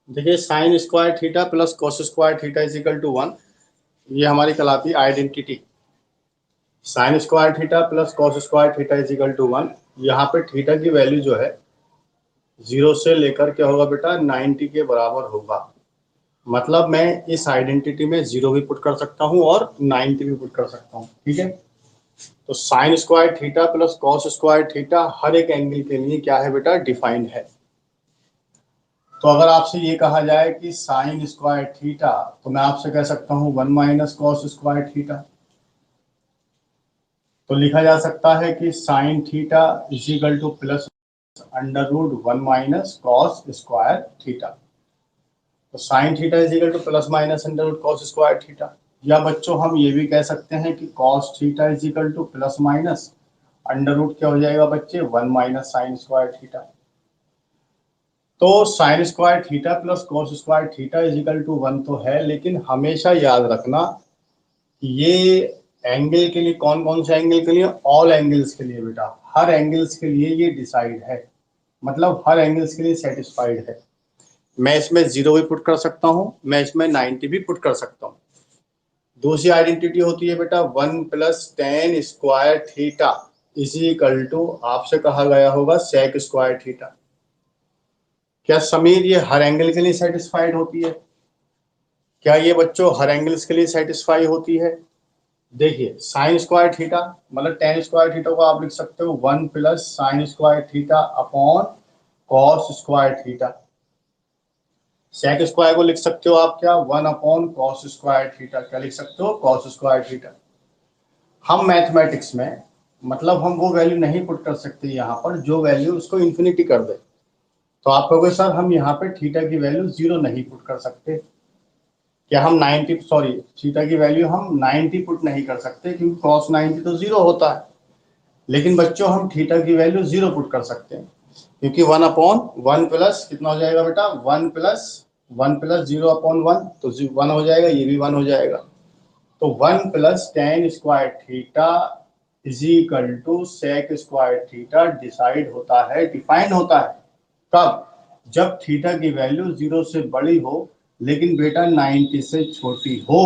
देखिए sine square theta plus cos square theta is equal to 1, ये हमारी कहलाती है identity. Sine square theta plus cos square theta is equal to 1। यहाँ पे थीटा की वैल्यू जो है 0 से लेकर क्या होगा बेटा 90 के बराबर होगा। मतलब मैं इस आइडेंटिटी में 0 भी पुट कर सकता हूँ और 90 भी पुट कर सकता हूँ। ठीक है, तो sine square theta plus cos square theta हर एक एंगल के लिए क्या है बेटा डिफाइंड है। तो अगर आपसे ये कहा जाए कि साइन स्क्वायर थीटा, तो मैं आपसे कह सकता हूँ 1 माइनस कॉस स्क्वायर थीटा। तो लिखा जा सकता है कि sine theta is equal to plus under root 1 minus cos square theta. तो sine theta is equal to plus minus under root cos square theta. या बच्चों हम ये भी कह सकते हैं कि cos theta is equal to plus minus under root क्या हो जाएगा बच्चे 1 माइनस साइन स्क्वायर थीटा। तो sine square theta plus cos square theta is equal to 1 तो है, लेकिन हमेशा याद रखना ये एंगल के लिए, कौन कौन से एंगल के लिए, ऑल एंगल्स के लिए बेटा, हर एंगल्स के लिए ये डिसाइड है, मतलब हर एंगल्स के लिए सेटिस्फाइड है। मैं इसमें 0 भी पुट कर सकता हूं, मैं इसमें 90 भी पुट कर सकता हूं। दूसरी आइडेंटिटी होती है बेटा 1 plus tan square theta is equal to, आपसे कहा गया होगा सेक स्क्वायर थीटा। क्या समीर ये हर एंगल के लिए सेटिस्फाइड होती है? क्या ये बच्चों हर एंगल्स के लिए सेटिस्फाई होती है? देखिए साइन स्क्वायर थीटा मतलब टेन स्क्वायर थीटा को आप लिख सकते हो 1 plus sine square theta upon cos square theta. Sec square को लिख सकते हो आप क्या 1 अपॉन कॉस स्क्वायर थीटा। क्या लिख सकते हो कॉस स्क्वायर थीटा। हम मैथमेटिक्स में मतलब हम वो वैल्यू नहीं पुट कर सकते यहाँ पर जो वैल्यू उसको इन्फिनिटी कर दे। तो आप कहोगे सर हम यहाँ पे थीटा की वैल्यू 0 नहीं पुट कर सकते। क्या हम 90 सॉरी थीटा की वैल्यू हम 90 पुट नहीं कर सकते क्योंकि cos 90 तो 0 होता है। लेकिन बच्चों हम थीटा की वैल्यू 0 पुट कर सकते हैं क्योंकि 1 अपॉन 1 प्लस कितना हो जाएगा बेटा 1 प्लस 0 अपॉन 1 तो 1 हो जाएगा, ये भी 1 हो जाएगा। तो 1 plus tan square theta is equal to sec square theta decide होता है, डिफाइंड होता है कब? जब थीटा की वैल्यू 0 से बड़ी हो लेकिन बेटा 90 से छोटी हो।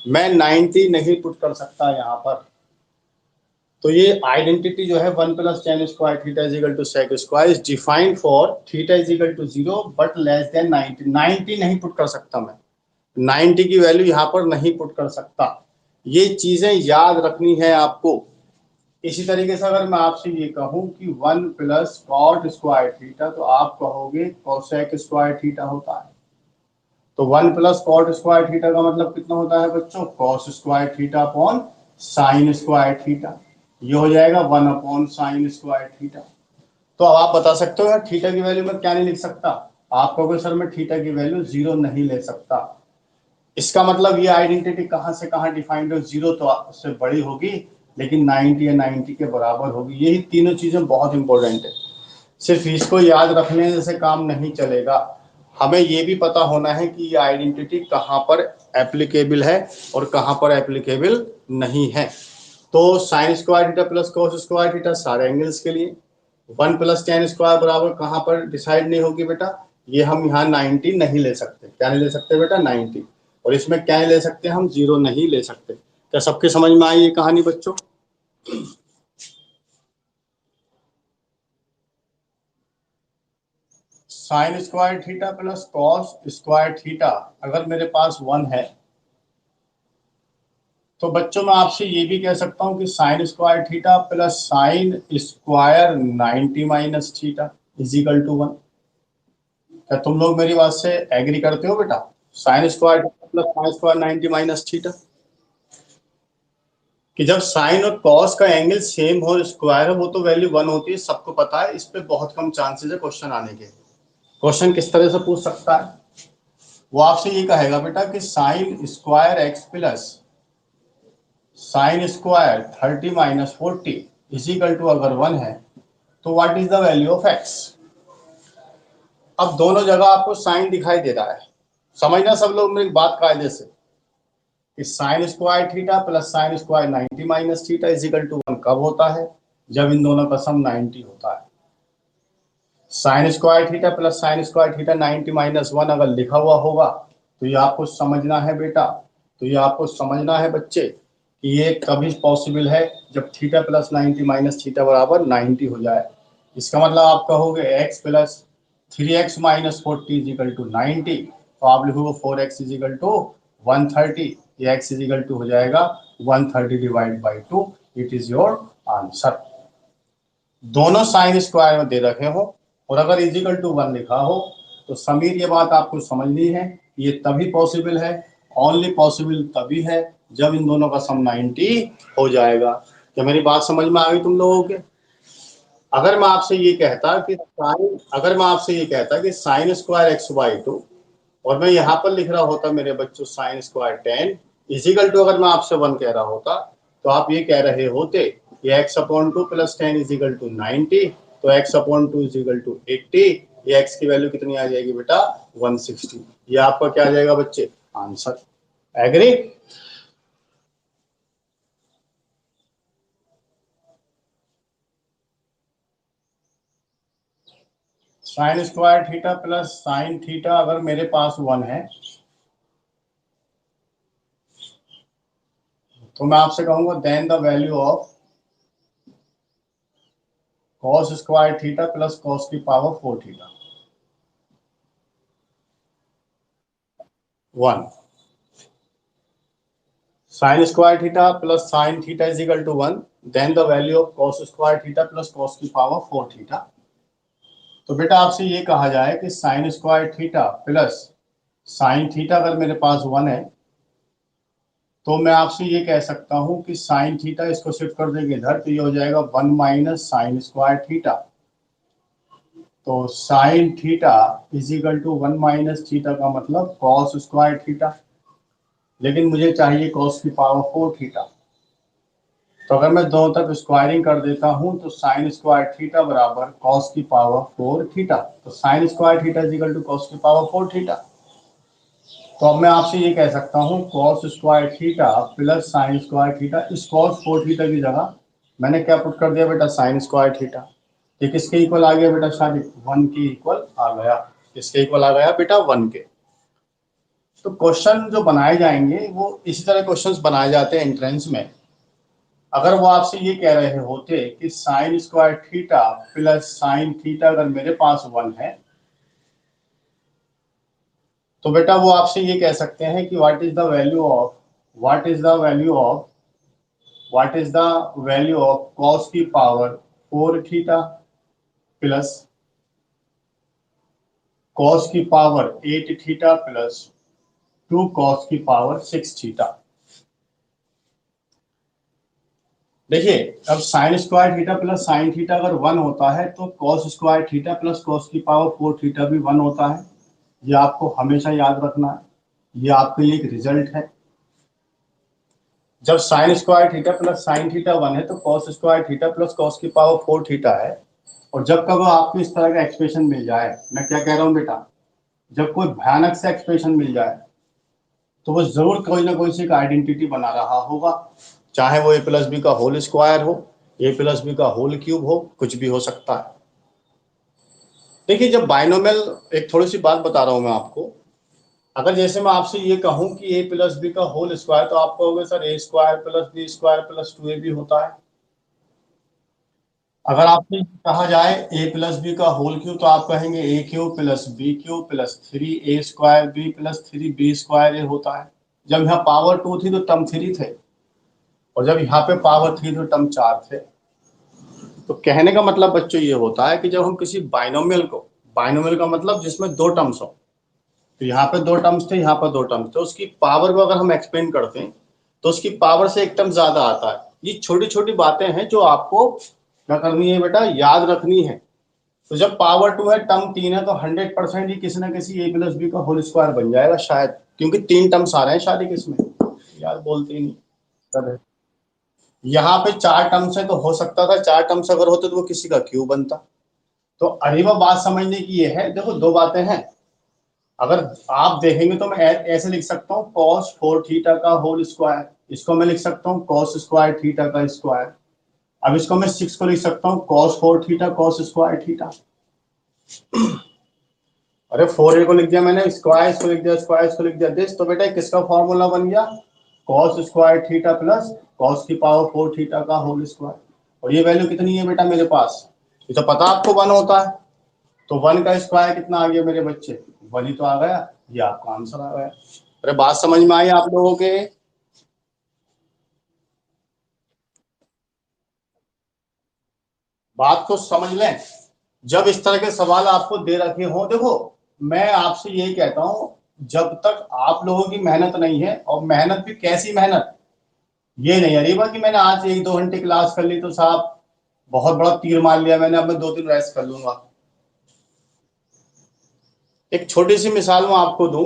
मैं 90 नहीं पुट कर सकता यहाँ पर। तो ये आइडेंटिटी जो है 1 plus tan square theta is equal to sec square is defined for theta is equal to 0 but less than 90। 90 नहीं पुट कर सकता मैं, 90 की वैल्यू यहाँ पर नहीं पुट कर सकता। ये चीजें याद रखनी है आपको। इसी तरीके से अगर मैं आपसे ये कहूं कि 1 प्लस कॉट स्क्वायर थीटा तो आप कहोगे कोसेक स्क्वायर थीटा होता है। तो 1 प्लस कॉट स्क्वायर थीटा का मतलब कितना होता है बच्चों cos square theta upon sine square theta. ये हो जाएगा 1 अपॉन साइन स्क्वायर थीटा। तो अब आप बता सकते हो यार थीटा की वैल्यू मैं क्या नहीं लिख सकता? आप कहोगे सर मैं थीटा की वैल्यू 0 नहीं ले सकता। इसका मतलब ये आइडेंटिटी कहाँ से कहाँ डिफाइंड हो, 0 तो उससे बड़ी होगी लेकिन 90 या 90 के बराबर होगी। यही तीनों चीजें बहुत इंपॉर्टेंट है। सिर्फ इसको याद रखने से काम नहीं चलेगा, हमें ये भी पता होना है कि ये आइडेंटिटी कहाँ पर एप्लीकेबल है और कहाँ पर एप्लीकेबल नहीं है। तो sine square theta plus cos square theta सारे एंगल्स के लिए, 1 प्लस टेन स्क्वायर बराबर कहाँ पर डिसाइड नहीं होगी बेटा, ये हम यहाँ 90 नहीं ले सकते। क्या नहीं ले सकते बेटा 90। और इसमें क्या ले सकते हैं हम 0 नहीं ले सकते। क्या सबके समझ में आई ये कहानी बच्चों? Sign square theta plus cos square theta अगर मेरे पास 1 है तो बच्चों मैं आपसे ये भी कह सकता हूं कि sine square theta plus sine square 90 minus theta is equal to 1। क्या तुम लोग मेरी बात से एग्री करते हो बेटा? Sine square theta plus sine square 90 minus theta, कि जब साइन और कॉस का एंगल सेम हो स्क्वायर है वो तो वैल्यू 1 होती है, सबको पता है। इस पे बहुत कम चांसेस है क्वेश्चन आने के। क्वेश्चन किस तरह से पूछ सकता है? वो आपसे ये कहेगा बेटा कि sine square x plus sine square 30 minus 40 is equal to अगर 1 है तो what is the value of x. अब दोनों जगह आपको साइन दिखाई दे रहा है, समझना सब लोग मेरी बात कायदे से कि sine square theta plus sine square 90 minus theta is equal to 1 कब होता है? जब इन दोनों का सम 90 होता है। Sign square theta plus sine square theta 90 minus 1 अगर लिखा हुआ होगा तो ये आपको समझना है बेटा, तो ये आपको समझना है बच्चे कि ये कभी पॉसिबल है जब थीटा प्लस 90 माइनस थीटा बराबर 90 हो जाए। इसका मतलब आप कहोगे x plus 3x minus 40 is equal to 90, तो आप लिखोगे 4x इज इक्वल टू 130, ये x इज इक्वल टू हो जाएगा 130 divide by 2, it is your answer. दोनों साइन स्क्वायर में दे रखे हो और अगर इजिकल टू 1 लिखा हो तो समीर ये बात आपको समझनी है, ये तभी पॉसिबल है, ओनली पॉसिबल तभी है जब इन दोनों का सम 90 हो जाएगा। क्या मेरी बात समझ में आ गई तुम लोगों के? अगर मैं आपसे ये कहता कि साइन स्क्वायर एक्स बाई 2 और मैं यहाँ पर लिख रहा होता मेरे बच्चों साइन स्क्वायर 10 इजिकल टू, अगर मैं आपसे 1 कह रहा होता तो आप ये कह रहे होते ये x upon 2 plus 10 is equal to 90, तो x upon 2 is equal to 80, ये x की वैल्यू कितनी आ जाएगी बेटा 160, ये आपका क्या आ जाएगा बच्चे answer. Agree? Sine square theta plus sine theta अगर मेरे पास 1 है तो मैं आपसे कहूंगा then the value of cos square theta plus cos की power 4 theta 1, sine square theta plus sine theta is equal to 1, then the value of cos square theta plus cos की पावर 4 थीटा। तो बेटा आपसे ये कहा जाए कि sine square theta plus sine theta अगर मेरे पास 1 है तो मैं आपसे ये कह सकता हूं कि साइन थीटा इसको शिफ्ट कर देंगे इधर तो ये हो जाएगा 1 माइनस साइन स्क्वायर थीटा, तो sine theta is equal to 1 minus theta का मतलब cos स्क्वायर थीटा, लेकिन मुझे चाहिए cos की पावर 4 थीटा, तो अगर मैं दोनों तरफ स्क्वायरिंग कर देता हूं तो साइन स्क्वायर थीटा बराबर cos की पावर 4 थीटा, तो sine square theta is equal to cos की पावर 4 थीटा। तो अब मैं आपसे ये कह सकता हूँ cos square theta plus sine square theta, इस cos 4 थीटा की जगह मैंने क्या पुट कर दिया बेटा साइन स्क्वायर थीटा, ये किसके इक्वल आ गया बेटा शादी 1 के इक्वल आ गया, किसके इक्वल आ गया बेटा 1 के। तो क्वेश्चन जो बनाए जाएंगे वो इसी तरह क्वेश्चंस बनाए जाते हैं एंट्रेंस में। अगर वो आपसे ये कह रहे होते कि sine square theta plus sine theta अगर मेरे पास 1 है तो बेटा वो आपसे ये कह सकते हैं कि what is the value of cos की पावर 4 थीटा प्लस cos की पावर 8 थीटा प्लस 2 cos की पावर 6 थीटा। देखिए अब sign square theta plus sine theta अगर 1 होता है तो cos square theta plus cos की पावर 4 थीटा भी 1 होता है, ये आपको हमेशा याद रखना है, ये आपके लिए एक रिजल्ट है। जब sign square theta plus sine theta 1 है तो cos square theta plus cos की पावर 4 थीटा है, और जब कब आपको इस तरह का एक्सप्रेशन मिल जाए, मैं क्या कह रहा हूँ बेटा, जब कोई भयानक सा एक्सप्रेशन मिल जाए तो वो जरूर कोई ना कोई सी आइडेंटिटी बना रहा होगा, चाहे वो ए प्लस बी का होल स्क्वायर हो, ए प्लस बी का होल क्यूब हो, कुछ भी हो सकता है। देखिए जब बाइनोमियल, एक थोड़ी सी बात बता रहा हूं मैं आपको, अगर जैसे मैं आपसे ये कहूं कि ए प्लस बी का होल स्क्वायर तो आप कहोगे sir A square plus B square plus 2 A B होता है। अगर आपसे कहा जाए ए प्लस बी का होल क्यूब तो आप कहेंगे A cube plus B cube plus 3 A square B plus 3 B square A होता है। जब यहाँ पावर 2 थी तो टर्म 3 थे, और जब यहाँ पे पावर 3 तो टर्म 4 थे। तो कहने का मतलब बच्चों ये होता है कि जब हम किसी बाइनोमियल को, बाइनोमियल का मतलब जिसमें दो टर्म्स हो, तो यहाँ पे दो टर्म्स थे, यहाँ पर दो टर्म्स थे, उसकी पावर को अगर हम एक्सपेंड करते हैं तो उसकी पावर से एक टर्म ज्यादा आता है। ये छोटी छोटी बातें हैं जो आपको क्या करनी है बेटा, याद रखनी है। तो जब पावर 2 है टर्म 3 है तो 100% ही किसी ना किसी ए प्लस बी का होल स्क्वायर बन जाएगा शायद, क्योंकि 3 टर्म्स आ रहे हैं शायद किसमें, यार बोलते ही नहीं सब। यहाँ पे 4 टर्म्स है तो हो सकता था 4 टर्म्स अगर होते तो वो किसी का क्यूब बनता। तो अरीबा बात समझने की ये है, देखो दो बातें हैं, अगर आप देखेंगे तो मैं ऐसे लिख सकता हूँ cos 4 थीटा का होल स्क्वायर, इसको मैं लिख सकता हूँ cos स्क्वायर थीटा का स्क्वायर। अब इसको मैं 6 को लिख सकता हूँ cos 4 theta cos square theta. अरे 4a को लिख दिया मैंने, स्क्वायर इसको लिख दिया, स्क्वायर इसको लिख दिया दिस, तो बेटा किसका फॉर्मूला बन गया, cos square theta plus cos की पावर 4 थीटा का होल स्क्वायर। और ये वैल्यू कितनी है बेटा मेरे पास, ये तो पता आपको 1 होता है, तो 1 का स्क्वायर कितना आ गया मेरे बच्चे, 1 ही तो आ गया, ये आपका आंसर आ गया। अरे बात समझ में आई आप लोगों के, बात को समझ लें। जब इस तरह के सवाल आपको दे रखे हो, देखो मैं आपसे यही कहता हूं, जब तक आप लोगों की मेहनत नहीं है, और मेहनत भी कैसी मेहनत, ये नहीं अरीबा कि मैंने आज 1-2 घंटे क्लास कर ली तो साहब बहुत बड़ा तीर मार लिया मैंने, अब मैं 2 दिन रेस्ट कर लूंगा। एक छोटी सी मिसाल मैं आपको दूं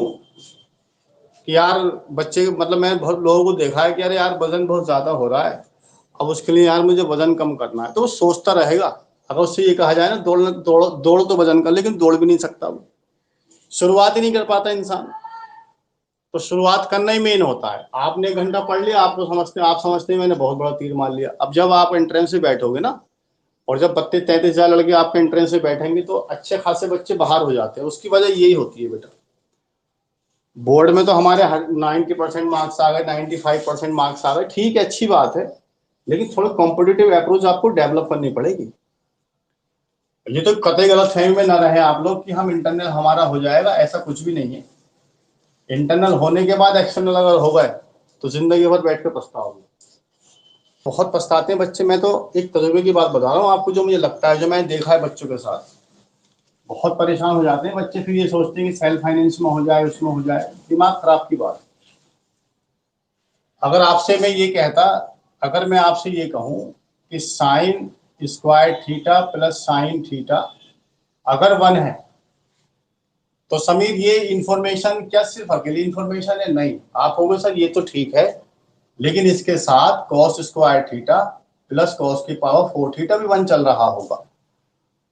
कि यार बच्चे, मतलब मैंने बहुत लोगों को देखा है कि अरे यार वजन बहुत ज्यादा हो रहा है, अब उसके लिए यार मुझे वजन कम करना है, तो वो सोचता रहेगा। अगर उससे ये कहा जाए ना दौड़ तो वजन कर, लेकिन दौड़ भी नहीं सकता, वो शुरुआत ही नहीं कर पाता इंसान। तो शुरुआत करना ही मेन होता है। आपने 1 घंटा पढ़ लिया, आपको समझते आप समझते हैं मैंने बहुत बड़ा तीर मार लिया। अब जब आप एंट्रेंस से बैठोगे ना, और जब 32-33 हजार लड़के आपके एंट्रेंस से बैठेंगे, तो अच्छे खासे बच्चे बाहर हो जाते हैं। उसकी वजह यही होती है बेटा, बोर्ड में तो हमारे 90% मार्क्स आ गए, 95% मार्क्स आ गए, ठीक है अच्छी बात है, लेकिन थोड़ा कॉम्पिटिटिव अप्रोच आपको डेवलप करनी पड़ेगी। ये तो कतई गलत फहमी में ना रहे आप लोग कि हम इंटरनल हमारा हो जाएगा, ऐसा कुछ भी नहीं है। इंटरनल होने के बाद एक्सटर्नल अगर हो गए तो जिंदगी भर बैठ कर पछताओगे, बहुत पछताते हैं बच्चे। मैं तो एक तजुर्बे की बात बता रहा हूँ आपको, जो मुझे लगता है, जो मैंने देखा है बच्चों के साथ, बहुत परेशान हो जाते हैं बच्चे। फिर ये सोचते हैं कि सेल्फ फाइनेंस में हो जाए, उसमें हो जाए, दिमाग खराब की बात। अगर आपसे मैं ये कहता, अगर मैं आपसे ये कहूं कि sine square theta plus sine theta अगर 1 है, तो समीर ये इंफॉर्मेशन क्या सिर्फ अकेली इंफॉर्मेशन है, नहीं। आप होंगे सर ये तो ठीक है, लेकिन इसके साथ cos square theta plus cos की पावर 4 थीटा भी 1 चल रहा होगा।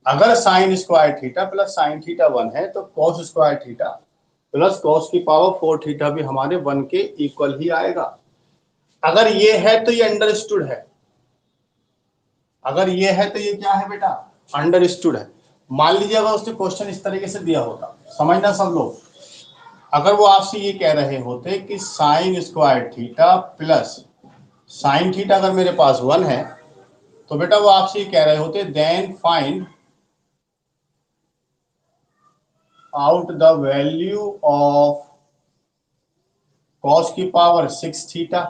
अगर sign square theta plus sine theta 1 है, तो cos square theta plus cos की पावर 4 थीटा भी हमारे 1 के इक्वल ही आएगा। अगर ये है तो ये अंडरस्टूड है, अगर ये है तो ये क्या है बेटा, अंडरस्टूड है। मान लीजिए अगर उसने क्वेश्चन इस तरीके से दिया होता, समझना सब लोग, अगर वो आपसे ये कह रहे होते कि sine square theta plus sine theta अगर मेरे पास 1 है, तो बेटा वो आपसे ये कह रहे होते then find out the value of cos की पावर 6 थीटा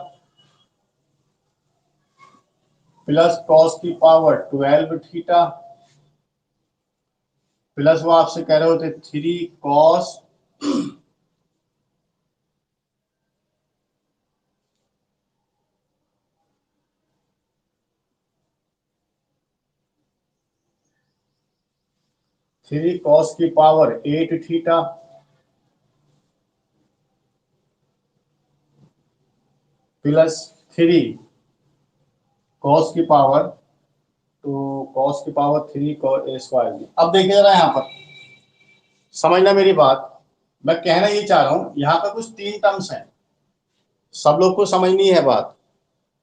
प्लस cos की पावर 12 थीटा प्लस वो आपसे कह रहे होते 3 cos 3 cos की पावर 8 थीटा प्लस 3 cos की पावर, तो cos की पावर 3 स्क्वायर। अब देखिए जरा यहाँ पर समझना मेरी बात, मैं कहना ये चाह रहा हूं, यहाँ पर कुछ 3 टर्म्स हैं, सब लोग को समझनी है बात।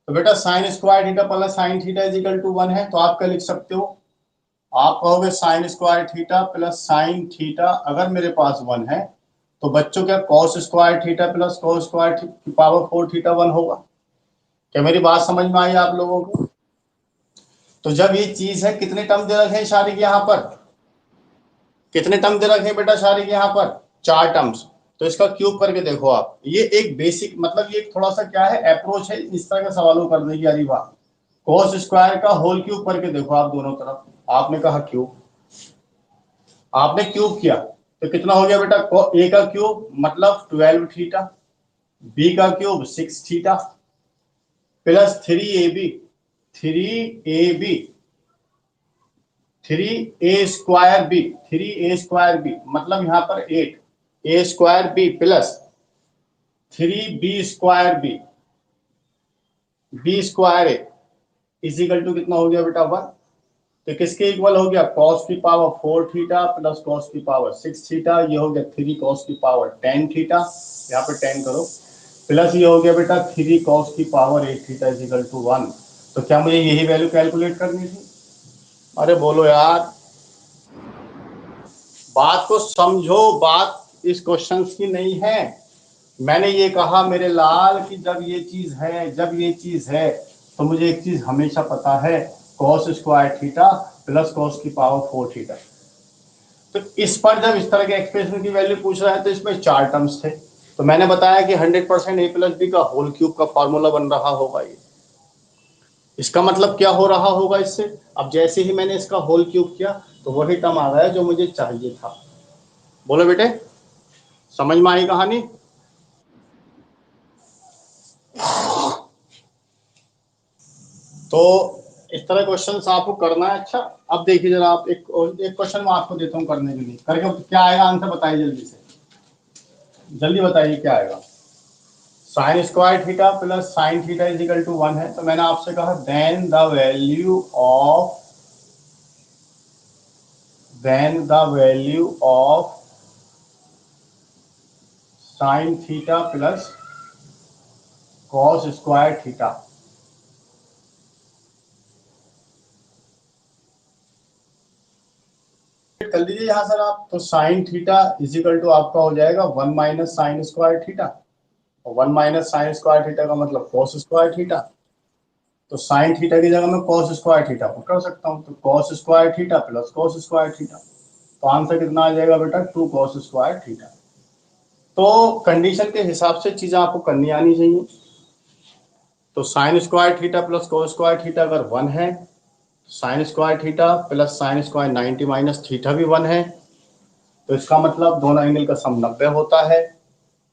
तो बेटा sine square theta plus sine theta is equal to 1 है, तो आप क्या लिख सकते हो, आप कहोगे sign square theta plus sine theta अगर मेरे पास 1 है, तो बच्चों क्या cos square theta plus cos square की पावर 4 थीटा 1 होगा। क्या मेरी बात समझ में आई आप लोगों को। तो जब ये चीज है, कितने टर्म दे रखे हैं शारिक यहाँ पर, कितने टर्म दे रखे हैं बेटा शारिक यहाँ पर, 4 टर्म्स। तो इसका क्यूब करके देखो आप, ये एक बेसिक, मतलब ये थोड़ा सा क्या है अप्रोच है इस तरह के सवालों करने की। अरे वाह, cos स्क्वायर का होल क्यूब करके देखो आप दोनों तरफ, आपने कहा क्यूब, आपने क्यूब किया तो कितना हो गया बेटा, ए का क्यूब मतलब 12 थीटा, बी का cube 6 theta plus 3ab, 3ab 3a² b, 3a² b मतलब यहां पर 8 a² b plus 3b² b² is equal to कितना हो गया बेटा 1। तो किसके इक्वल हो गया, cos की पावर 4 थीटा प्लस cos की पावर 6 थीटा, ये हो गया 3 cos की पावर 10 थीटा, यहाँ पे 10 करो, प्लस ये हो गया बेटा 3 cos की power 8 theta is equal to 1। तो क्या मुझे यही वैल्यू कैलकुलेट करनी थी, अरे बोलो यार। बात को समझो, बात इस क्वेश्चन की नहीं है। मैंने ये कहा मेरे लाल कि जब ये चीज है, जब ये चीज है, तो मुझे एक चीज हमेशा पता है, cos square theta plus cos की पावर 4 थीटा। तो इस पर जब इस तरह के एक्सप्रेशन की वैल्यू पूछ रहा है तो इसमें 4 टर्म्स थे, तो मैंने बताया कि 100% a प्लस बी का होल क्यूब का फॉर्मूला बन रहा होगा ये। इसका मतलब क्या हो रहा होगा इससे, अब जैसे ही मैंने इसका होल क्यूब किया तो वही टर्म आ गया जो मुझे चाहिए था। बोलो बेटे, समझ में आई कहानी? तो इस तरह क्वेश्चन आपको करना है। अच्छा, अब देखिए जरा, आप एक क्वेश्चन मैं आपको देता हूँ करने के लिए, करके क्या आएगा आंसर बताइए जल्दी से, जल्दी बताइए क्या आएगा। Sine square theta plus sine theta is equal to 1 है, तो मैंने आपसे कहा then the value of sine theta plus cos square theta. कर लीजिए यहाँ सर आप, तो sine theta is equal to आपका हो जाएगा 1 माइनस साइन स्क्वायर थीटा, और 1 माइनस साइन स्क्वायर थीटा का मतलब कॉस स्क्वायर थीटा। तो साइन थीटा की जगह मैं कॉस स्क्वायर थीटा को कर सकता हूँ, तो cos square theta plus cos square theta, तो आंसर कितना आ जाएगा बेटा, 2 कॉस स्क्वायर थीटा। तो कंडीशन के हिसाब से चीजें आपको करनी आनी चाहिए। तो sine square theta plus cos square theta अगर 1 है, sign square theta plus sine square 90 minus theta भी 1 है, तो इसका मतलब दोनों एंगल का सम 90 होता है।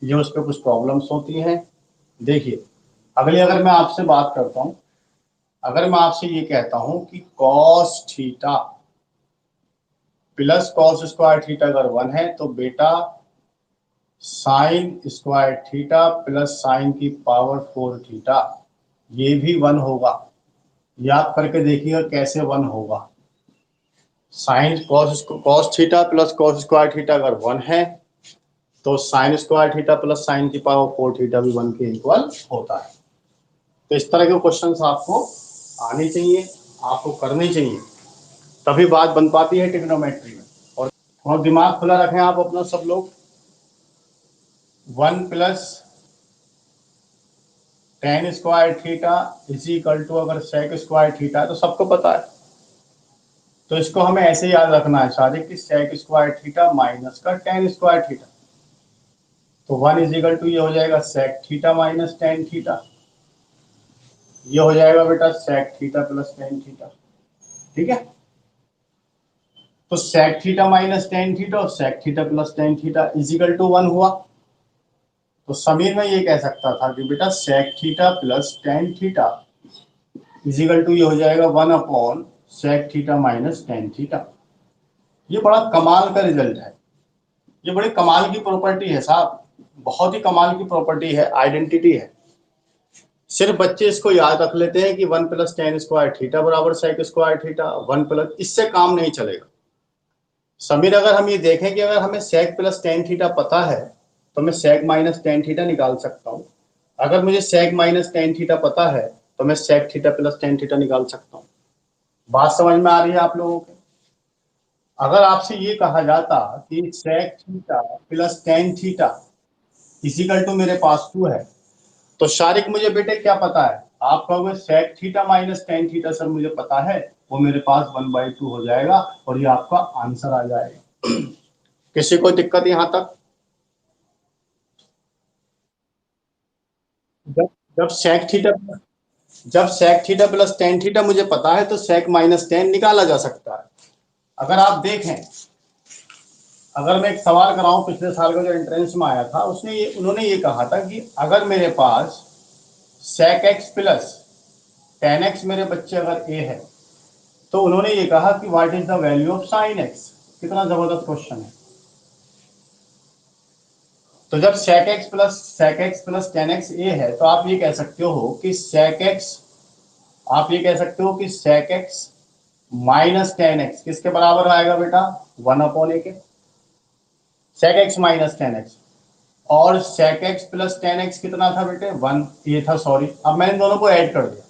ये उस पर कुछ प्रॉब्लम्स होती हैं। देखिए अगली अगर मैं आपसे बात करता हूं, अगर मैं आपसे ये कहता हूं कि cos theta plus cos square theta अगर 1 है, तो बेटा sine square theta plus sign की पावर 4 थीटा ये भी 1 होगा। याद करके देखिएगा कैसे 1 होगा। Sine cos theta plus cos square theta अगर 1 है, तो sine square theta plus sign की पावर 4 थीटा भी 1 के इक्वल होता है। तो इस तरह के क्वेश्चंस आपको आने चाहिए, आपको करने चाहिए, तभी बात बन पाती है ट्रिग्नोमेट्री में। और दिमाग खुला रखें आप अपना सब लोग। 1 plus tan square theta is equal to अगर सेक स्क्वायर थीटा तो सबको पता है, तो इसको हमें ऐसे याद रखना है सारे कि सेक स्क्वायर थीटा माइनस का टेन स्क्वायर थीटा, तो 1 इज इक्वल टू ये हो जाएगा sec theta minus tan theta, ये हो जाएगा बेटा sec theta plus tan theta. ठीक है, तो sec theta minus tan theta और sec theta plus tan theta is equal to 1 हुआ। तो समीर में ये कह सकता था कि बेटा sec theta plus tan theta is equal to ये हो जाएगा 1 upon sec theta minus tan theta. ये बड़ा कमाल का रिजल्ट है, ये बड़ी कमाल की प्रॉपर्टी है साहब, बहुत ही कमाल की प्रॉपर्टी है, आइडेंटिटी है। सिर्फ बच्चे इसको याद रख लेते हैं कि 1 प्लस टेन स्क्वायर थीटा बराबर सेक स्क्वायर थीटा, 1 प्लस, इससे काम नहीं चलेगा। समीर अगर हम ये देखें कि अगर हमें सेक प्लस टेन थीटा पता है तो मैं सेक माइनस टेन थीटा निकाल सकता हूँ। अगर मुझे सेक माइनस टेन थीटा पता है तो मैं sec theta plus tan theta निकाल सकता हूँ। बात समझ में आ रही है आप लोगों के? अगर आपसे ये कहा जाता कि sec theta plus tan theta is equal to मेरे पास 2 है, तो शारिक मुझे बेटे क्या पता है, आप कहोगे sec theta minus tan theta sir मुझे पता है, वो मेरे पास 1/2 हो जाएगा और ये आपका आंसर आ जाएगा। किसी को दिक्कत यहां तक? जब जब सेक थीटा जब sec theta plus tan theta मुझे पता है तो सेक माइनस टेन निकाला जा सकता है। अगर आप देखें, अगर मैं एक सवाल कराऊं पिछले साल का जो एंट्रेंस में आया था, उन्होंने ये कहा था कि अगर मेरे पास sec X plus tan X मेरे बच्चे अगर ए है, तो उन्होंने ये कहा कि what is the value of sine X. कितना जबरदस्त क्वेश्चन है। तो जब sec X plus tan X A है, तो आप ये कह सकते हो कि sec X minus tan X किसके बराबर आएगा बेटा, 1 upon A K. Sec X minus tan X, और sec X plus tan X कितना था बेटे, 1 ये था, सॉरी, अब मैंने दोनों को ऐड कर दिया,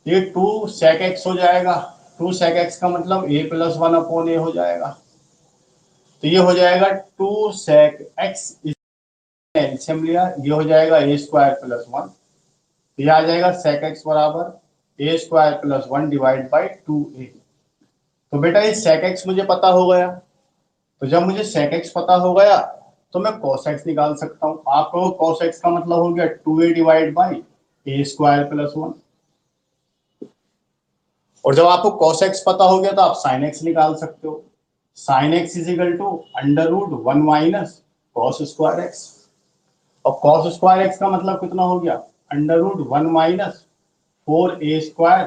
ये 2 सेक एक्स हो जाएगा, 2 सेक एक्स का मतलब a प्लस 1 अपॉन ए हो जाएगा। तो ये हो जाएगा 2 sec x, एलसीएम लिया, ये हो जाएगा a स्क्वायर प्लस 1, ये आ जाएगा sec x बराबर a square plus 1 divide by 2a। तो बेटा ये sec x मुझे पता हो गया, तो जब मुझे sec x पता हो गया तो मैं cos x निकाल सकता हूँ। आपको cos x का मतलब हो गया 2a divide by a square plus 1, और जब आपको cos x पता हो गया तो आप sin x निकाल सकते हो। sin x is equal to under root 1 minus cos square x, और cos स्क्वायर x का मतलब कितना हो गया, under root 1 minus 4a square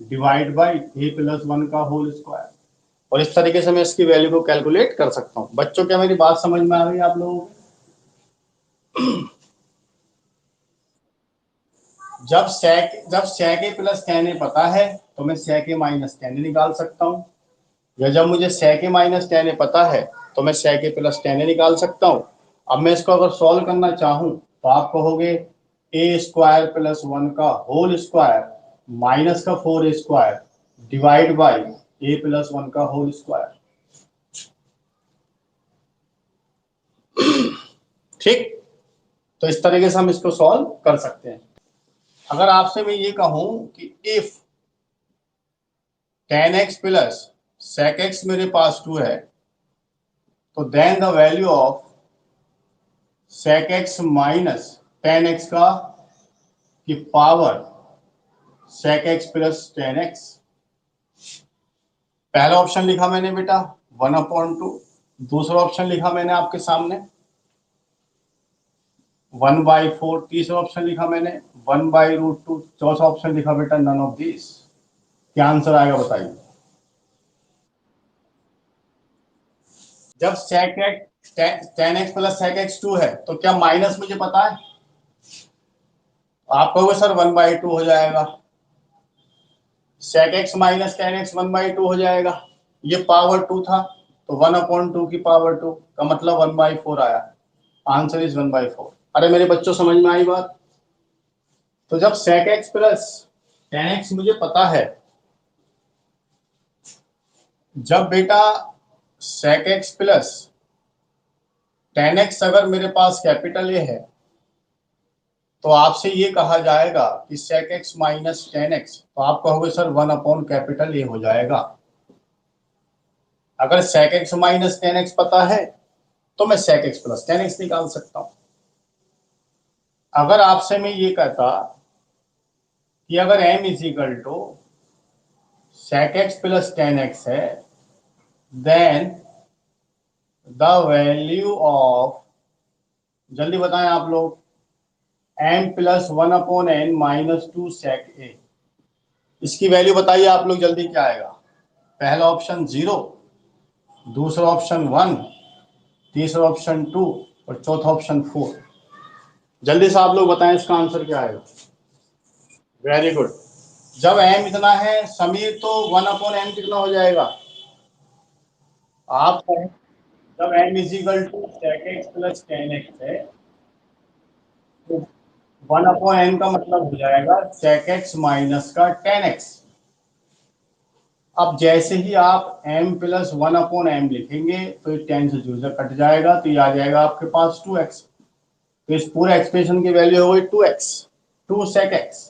divide by a plus 1 का होल स्क्वायर। और इस तरीके से मैं इसकी वैल्यू को कैलकुलेट कर सकता हूँ। बच्चों, क्या मेरी बात समझ में आ रही है आप लोगों को? जब sec a plus tan a पता है तो मैं sec a minus tan a निकाल सकता हूँ, या जब मुझे sec a minus tan a पता है तो मैं sec a plus tan a निकाल सकता हूँ। अब मैं इसको अगर सॉल्व करना चाहूँ तो आप कहोगे a स्क्वायर प्लस 1 का होल स्क्वायर माइनस का 4a square divide by a plus 1 का होल स्क्वायर। ठीक, तो इस तरीके से हम इसको सॉल्व कर सकते हैं। अगर आपसे मैं ये कहूं कि if tan x plus sec x मेरे पास 2 है, तो then the value of sec x minus tan x का की power sec x plus tan x। पहला ऑप्शन लिखा मैंने बेटा 1/2, दूसरा ऑप्शन लिखा मैंने आपके सामने 1/4, तीसरा ऑप्शन लिखा मैंने 1/√2, चौथा ऑप्शन लिखा बेटा नन ऑफ दिस। क्या आंसर आएगा बताइए? जब sec x tan x plus sec x 2 है तो क्या माइनस मुझे पता है? आप कहोगे सर 1/2 हो जाएगा, sec x minus tan x 1/2 हो जाएगा, ये पावर 2 था तो 1/2 की पावर 2 का मतलब 1/4 आया। Answer is 1/4। अरे मेरे बच्चों, समझ में आई बात? तो जब sec x plus tan x मुझे पता है, जब बेटा sec x plus tan x अगर मेरे पास कैपिटल ए है तो आपसे ये कहा जाएगा कि sec x minus tan x, तो आप कहोगे सर 1/कैपिटल ए हो जाएगा। अगर sec x minus tan x पता है तो मैं sec x plus tan x निकाल सकता हूं। अगर आपसे मैं ये कहता कि अगर m is equal to sec x plus tan x है, देन द वैल्यू ऑफ, जल्दी बताएं आप लोग, m plus 1/n minus 2 sec a, इसकी वैल्यू बताइए आप लोग जल्दी, क्या आएगा? पहला ऑप्शन 0, दूसरा ऑप्शन 1, तीसरा ऑप्शन 2 और चौथा ऑप्शन 4। जल्दी से आप लोग बताएं इसका आंसर क्या आएगा? Very good. जब m इतना है समीर, तो 1/m कितना हो जाएगा? आप कहें जब m is equal to sec x plus tan x है तो 1/n का मतलब हो जाएगा sec x माइनस का tan x। अब जैसे ही आप m प्लस 1/m लिखेंगे तो ये 10 से 0 कट जाएगा, तो ये आ जाएगा आपके पास 2x। तो इस पूरे एक्सप्रेशन की वैल्यू हो गई 2x, 2 sec x,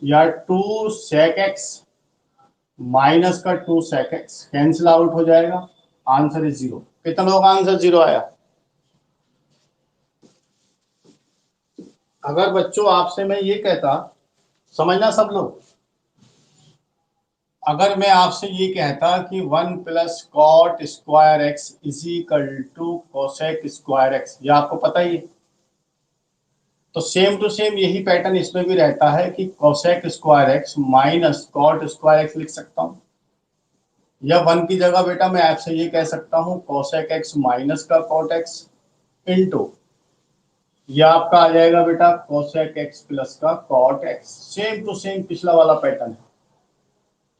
या 2 sec x माइनस का 2 sec x कैंसिल आउट हो जाएगा, आंसर इज 0। कितना लोग आंसर 0 आया? अगर बच्चों आपसे मैं ये कहता, समझना सब लोग, अगर मैं आपसे ये कहता कि 1 plus cot square x is equal to cosec square x, ये आपको पता ही है, तो सेम टू सेम यही पैटर्न इसमें भी रहता है कि cosec square x minus cot square x लिख सकता हूँ, या 1 की जगह बेटा मैं आपसे ये कह सकता हूँ कोसेक एक्स माइनस का कॉट एक्स इंटू, यह आपका आ जाएगा बेटा कोसेक एक्स प्लस का cot x. Same to same पिछला वाला पैटर्न है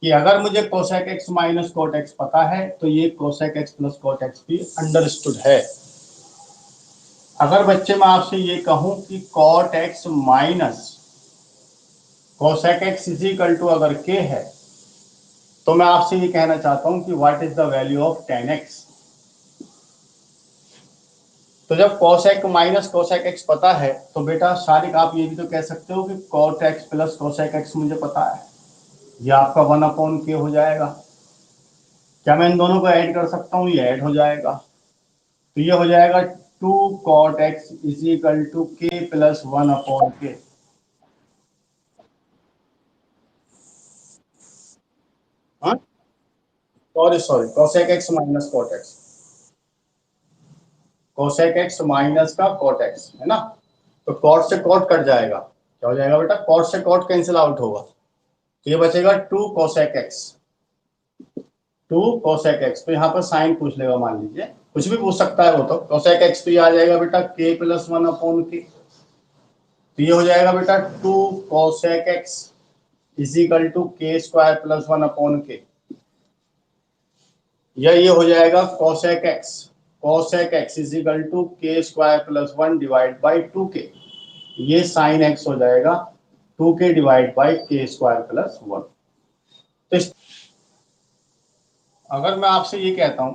कि अगर मुझे cosec x minus cot x पता है तो ये cosec x plus cot x भी अंडरस्टूड है। अगर बच्चे मैं आपसे ये कहूं कि cot x minus cosec x is equal to अगर के है, तो मैं आपसे ये कहना चाहता हूं कि what is the value of tan x। तो जब cosec माइनस cosec x पता है तो बेटा शारिक आप ये भी तो कह सकते हो कि cot x plus cosec x मुझे पता है, ये आपका 1/k हो जाएगा। क्या मैं इन दोनों को ऐड कर सकता हूँ? ये ऐड हो जाएगा, तो ये हो जाएगा 2 cot x is equal to k plus 1/k। हाँ, sorry sorry, cosec x minus cot x, cosec x minus का cot x है ना, तो cot से cot कट जाएगा, क्या हो जाएगा बेटा? cot से cot कैंसिल आउट होगा, तो ये बचेगा 2 cosec x, 2 cosec x। तो यहाँ पर साइन पूछ लेगा, मान लीजिए कुछ भी पूछ सकता है वो, तो cosec x तो ये आ जाएगा बेटा k प्लस 1/k, तो ये हो जाएगा बेटा 2 cosec x is equal to k square plus 1/k, या ये हो जाएगा cosec x is equal to k square plus 1 divide by 2k, ये साइन x हो जाएगा 2k divide by k square plus 1। तो अगर मैं आपसे ये कहता हूं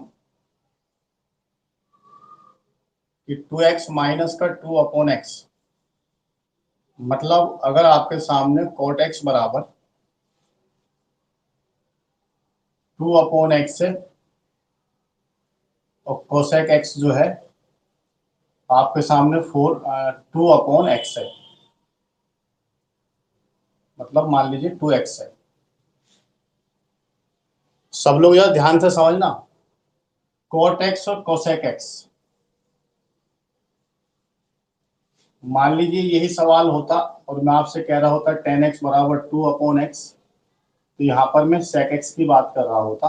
कि 2x माइनस का 2/x, मतलब अगर आपके सामने cot x बराबर 2/x है और cosec x जो है आपके सामने 2/x है, मतलब मान लीजिए 2x है। सब लोग यार ध्यान से समझना, cot x और cosec x, मान लीजिए यही सवाल होता और मैं आपसे कह रहा होता tan x बराबर 2/x, तो यहां पर मैं sec x की बात कर रहा होता।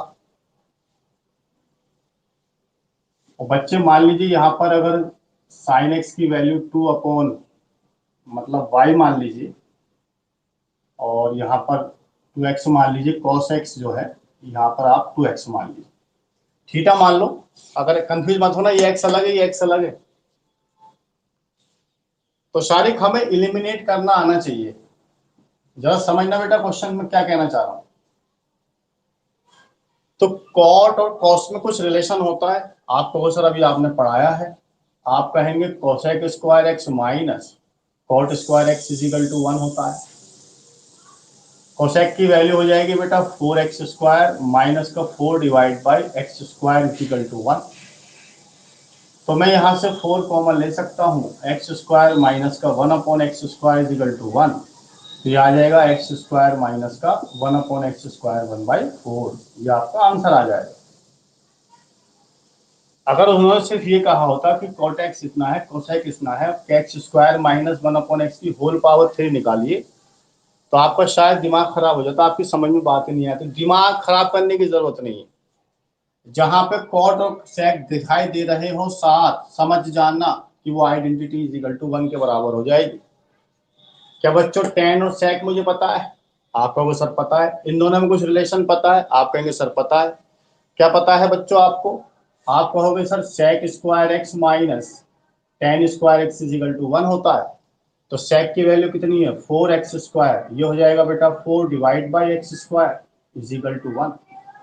और बच्चे मान लीजिए यहाँ पर अगर sin x की वैल्यू 2 मतलब y मान लीजिए, और यहाँ पर 2x मान लीजिए, cos x जो है यहाँ पर आप 2x मान लीजिए, थीटा मान लो। अगर कंफ्यूज मत होना, ये x अलग है, ये x अलग है, तो शारिक हमें इलिमिनेट करना आना चाहिए। जरा समझना बेटा क्वेश्चन में क्या कहना चाह रहा हूं। तो कॉट और कॉस में कुछ रिलेशन होता है, आपको सर अभी आपने पढ़ाया है। आप कहेंगे cosec square x minus cot square x is equal to 1 होता है। कोसेक की वैल्यू हो जाएगी बेटा 4x स्क्वायर माइनस का 4 divide by x square is equal to 1। तो मैं यहां से 4 कॉमन ले सकता हूं, एक्स स्क्वायर माइनस का 1/x square is equal to 1, तो ये आ जाएगा एक्स स्क्वायर माइनस का 1/x स्क्वायर 1/4, ये आपका आंसर आ जाएगा। अगर उन्होंने सिर्फ ये कहा होता कि cot x इतना है, cosec इतना है, x स्क्वायर माइनस 1/x की होल पावर 3 निकालिए, तो आपका शायद दिमाग खराब हो जाता, आपकी समझ में बात ही नहीं आती। दिमाग खराब करने की जरूरत नहीं है, जहां पे cot और sec दिखाई दे रहे हो साथ, समझ जानना कि वो आइडेंटिटी इज इक्वल टू 1 के बराबर हो जाएगी। क्या बच्चों tan और sec मुझे पता है? आप कहोगे सर पता है। इन दोनों में कुछ रिलेशन पता है? आप कहेंगे सर पता है। क्या पता है बच्चों आपको? आप कहोगे sir sec square x minus tan square x is equal to 1 होता है, तो sec की वैल्यू कितनी है 4x स्क्वायर, ये हो जाएगा बेटा 4 divide by x square is equal to 1।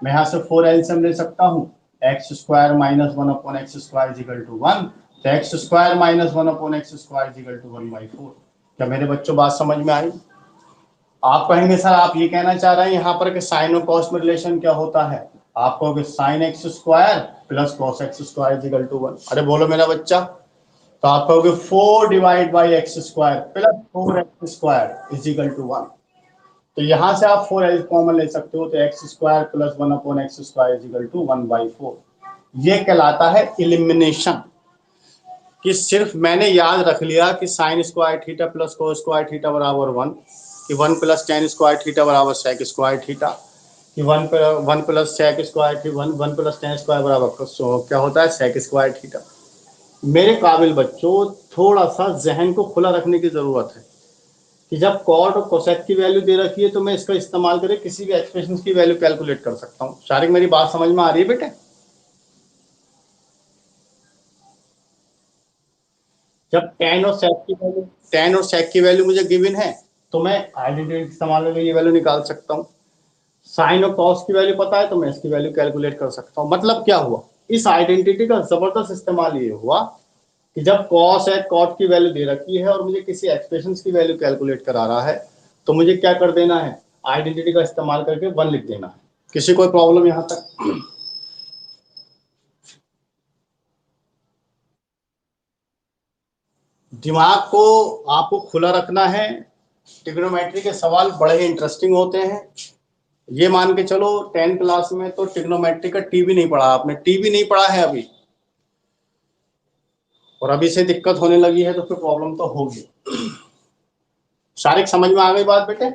मैं यहाँ से 4 एलसीएम ले सकता हूँ, x square minus 1/x square is equal to 1, तो x square minus 1/x square is equal to 1/4। क्या मेरे बच्चों बात समझ में आई? आप कहेंगे सर आप ये कहना चाह रहे हैं यहाँ पर कि साइन और कॉस में रिलेशन क्या होता है? आप कहोगे sine x square plus cos x square is equal to 1। अरे बोलो मेरा बच्चा, तो आप कहोगे 4 divide by x square plus 4x square is equal to 1। तो यहां से आप 4 कॉमन ले सकते हो, तो x square plus 1/x square is equal to 1/4। ये कहलाता है इलिमिनेशन, कि सिर्फ मैंने याद रख लिया कि sine square theta plus cos square theta बराबर 1, कि 1 प्लस टेन स्क्वायर थीटा बराबर सेक स्क्वायर थीटा, कि 1 प्लस सेक स्क्वायर थी 1 प्लस टेन स्क्वायर बराबर क्या होता है सेक स्क्वायर थीटा। मेरे काबिल बच्चों, थोड़ा सा जहन को खुला रखने की जरूरत है कि जब कॉट और कोसेक की वैल्यू दे रखी है तो मैं इसका इस्तेमाल करके किसी भी एक्सप्रेशन की वैल्यू कैलकुलेट कर सकता हूँ। शारिक मेरी बात समझ में आ रही है बेटे? जब टेन और सेक की वैल्यू मुझे गिवन है, तो मैं आइडेंटिटी इस्तेमाल करके ये वैल्यू निकाल सकता हूँ। साइन और कॉस की वैल्यू पता है तो मैं इसकी वैल्यू कैलकुलेट कर सकता हूँ। मतलब क्या हुआ, इस आइडेंटिटी का जबरदस्त इस्तेमाल ये हुआ कि जब कॉस है, कॉट की वैल्यू दे रखी है और मुझे किसी एक्सप्रेशन की वैल्यू कैलकुलेट करा रहा है, तो मुझे क्या कर देना है, आइडेंटिटी का इस्तेमाल करके 1 लिख देना है। किसी कोई प्रॉब्लम यहां तक? दिमाग को आपको खुला रखना है। ट्रिग्नोमेट्री के सवाल बड़े ही इंटरेस्टिंग होते हैं। ये मान के चलो 10 क्लास में तो ट्रिग्नोमेट्री का टी भी नहीं पढ़ा आपने, टी भी नहीं पढ़ा है अभी, और अभी से दिक्कत होने लगी है तो फिर प्रॉब्लम तो होगी। शारिक, समझ में आ गई बात बेटे?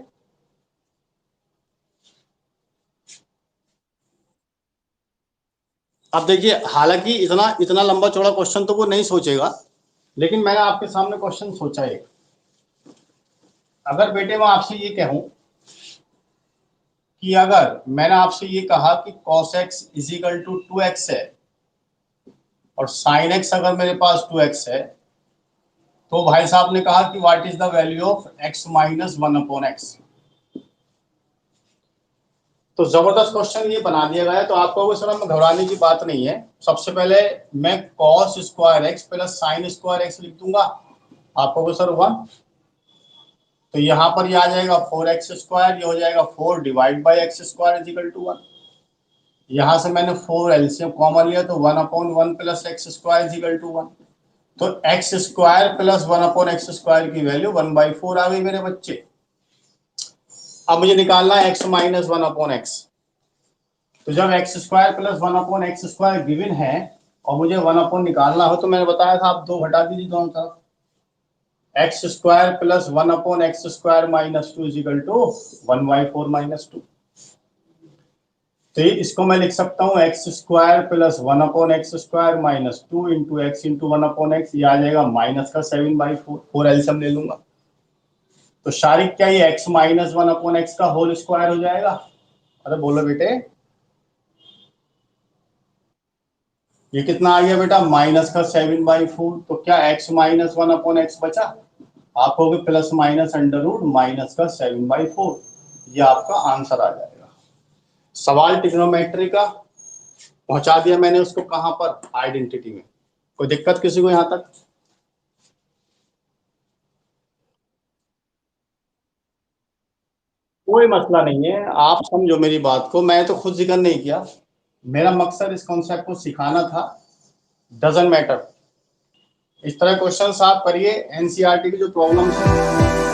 अब देखिए, हालांकि इतना इतना लंबा चौड़ा क्वेश्चन तो वो नहीं सोचेगा, लेकिन मैंने आपके सामने क्वेश्चन सोचा है। अगर बेटे मैं आपसे ये कहूं कि अगर मैंने आपसे ये कहा कि cos x is equal to 2x है और sin x अगर मेरे पास 2x है, तो भाई साहब ने कहा कि what is the value of x minus 1/x। तो जबरदस्त क्वेश्चन ये बना दिया गया है। तो आपको सर में घबराने की बात नहीं है। सबसे पहले मैं cos square x plus sine square x लिख दूंगा, आपको सर 1। तो यहाँ पर ये आ जाएगा 4x स्क्वायर, ये हो जाएगा 4 divide by x square is equal to 1। यहाँ से मैंने 4 एलसीएम कॉमन लिया तो 1/1 plus x square is equal to 1। तो x square plus 1/x square की वैल्यू 1/4 आ गई मेरे बच्चे। अब मुझे निकालना है x माइनस 1/x। तो जब x square plus 1/x square given है और मुझे 1 निकालना हो, तो मैंने बताया था आप 2 घटा दीजिए दोनों तरफ। X square plus 1/x square minus 2 is equal to 1/4 minus 2। तो इसको मैं लिख सकता हूँ x square plus 1/x square minus 2 into x into 1/x। ये आ जाएगा माइनस का 7/4, 4 एलसीएम ले लूंगा। तो शारिक क्या ये x माइनस 1/x का होल स्क्वायर हो जाएगा? अरे बोलो बेटे, ये कितना आ गया बेटा? माइनस का 7/4। तो क्या x माइनस 1/x बचा? आप होगे plus minus under root minus का 7/4। ये आपका आंसर आ जाएगा। सवाल ट्रिग्नोमेट्री का पहुंचा दिया मैंने उसको कहां पर? आइडेंटिटी में। कोई दिक्कत किसी को यहां तक? कोई मसला नहीं है, आप समझो मेरी बात को, मैं तो खुद जिक्र नहीं किया। मेरा मकसद इस कॉन्सेप्ट को सिखाना था। Doesn't matter. इस तरह क्वेश्चंस आप करिए, एनसीईआरटी की जो प्रॉब्लम्स है